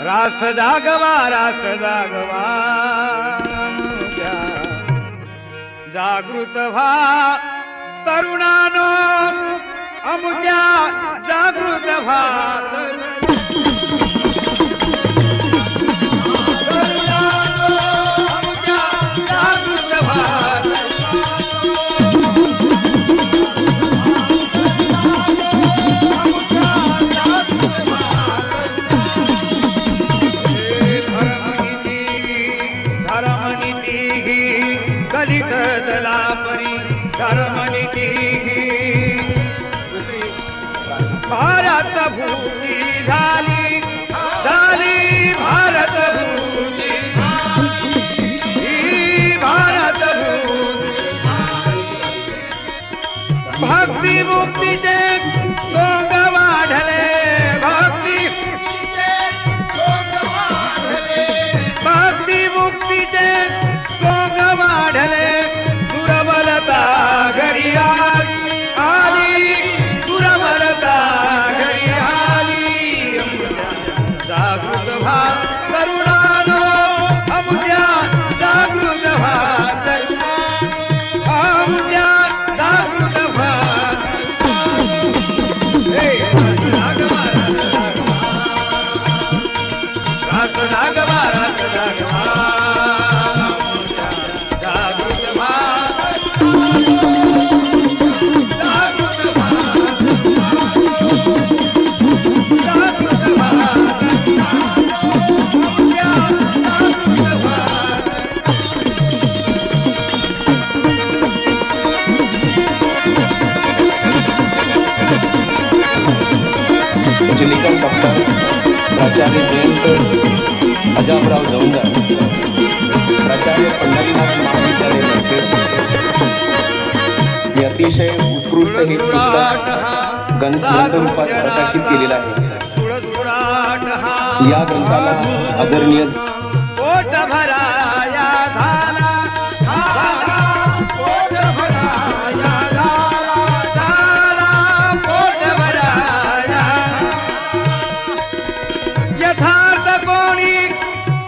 राष्ट्र जागवा जागृत व्हा तरुणानो अमुक्या जागृत व्हा धर्मनीती भारत भूती झाली भारत भूती भारत भूती भक्ती मुक्तीचे सोंग वाढले भक्ती मुक्तीचे सोंग वाढले दुर्बलता घरी आली दुर्बलता घरी आली जागृत व्हा तरुणानो अमुक्या जागृत व्हा अमुक्या जागृत व्हा निकम डॉक्टर प्राचार्य जयंत अजामराव जवंदार प्राचार्य पंढरीनाथ महाविद्यालय हे अतिशय उत्कृष्ट हे पुस्तक ग्रंथरूपात प्रकाशित केलेलं आहे। या ग्रंथाला आदरणीय यथार्थ कोणी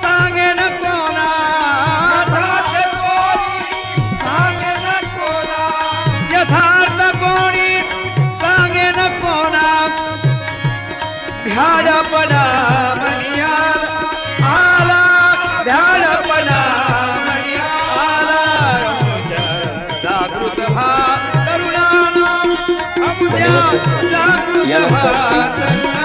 सांगे न कोणा यथार्थ कोणी सांगे न कोणा भ्याडपणा मनिया आला भ्याडपणा मनिया आला जागृत व्हा तरुणानो अमुक्या जागृत व्हा